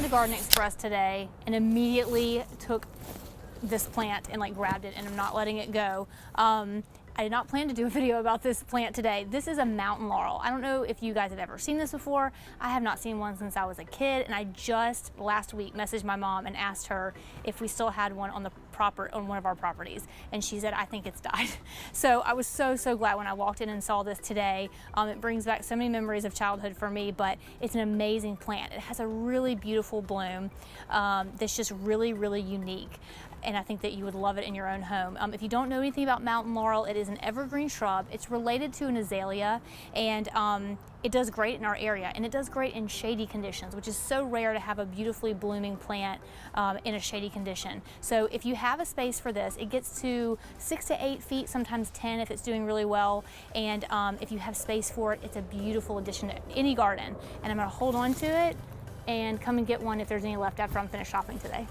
the Garden Express today and immediately took this plant and like grabbed it, and I'm not letting it go. I did not plan to do a video about this plant today. This is a mountain laurel. I don't know if you guys have ever seen this before. I have not seen one since I was a kid, and I just last week messaged my mom and asked her if we still had one on one of our properties, and she said, I think it's died. So I was so glad when I walked in and saw this today. It brings back so many memories of childhood for me, but it's an amazing plant. It has a really beautiful bloom that's just really unique, and I think that you would love it in your own home. If you don't know anything about mountain laurel, it is an evergreen shrub. It's related to an azalea, and it does great in our area, and it does great in shady conditions, which is so rare to have a beautifully blooming plant in a shady condition. So if you have a space for this, it gets to 6 to 8 feet, sometimes 10 if it's doing really well, and if you have space for it, it's a beautiful addition to any garden. And I'm gonna hold on to it and come and get one if there's any left after I'm finished shopping today.